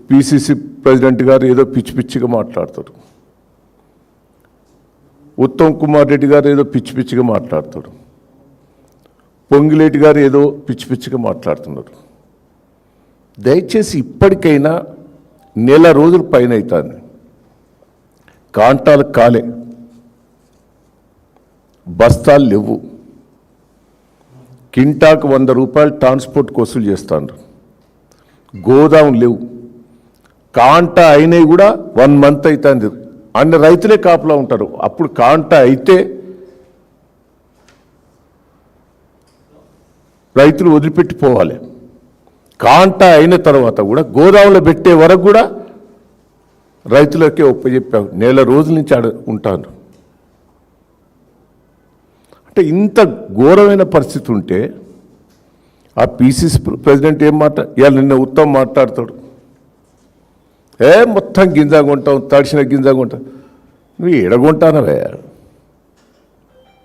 PCC president గారు ఏదో పిచ్చి పిచ్చిగా మాట్లాడతారు, ఉత్తమ్ కుమార్ రెడ్డి గారు ఏదో పిచ్చి పిచ్చిగా మాట్లాడతారు, పొంగిలేటి గారు ఏదో పిచ్చి పిచ్చిగా మాట్లాడుతున్నారు. దయచేసి ఇప్పటికైనా నెల రోజుల పైన అవుతుంది, కాంటాలు కాలే, బస్తాలు లేవు, కింటాకు 100 రూపాయలు ట్రాన్స్పోర్ట్కి వసూలు చేస్తాను, గోదాం లేవు, కాంటా అయినవి కూడా 1 మంత్ అవుతుంది. అన్ని రైతులే కాపులా ఉంటారు. అప్పుడు కాంటా అయితే రైతులు వదిలిపెట్టిపోవాలి. కాంటా అయిన తర్వాత కూడా గోదాంలో పెట్టే వరకు కూడా రైతులకే ఒప్పచెప్పావు. నెల రోజుల నుంచి ఉంటాను. అంటే ఇంత ఘోరమైన పరిస్థితి ఉంటే ఆ పిసిసి ప్రెసిడెంట్ ఏం ఇవాళ నిన్న ఉత్తమ్ మాట్లాడతాడు, మొత్తం గింజా కొంటాం, తడిసిన గింజా కొంటాం. నువ్వు ఎడగొంటానవే?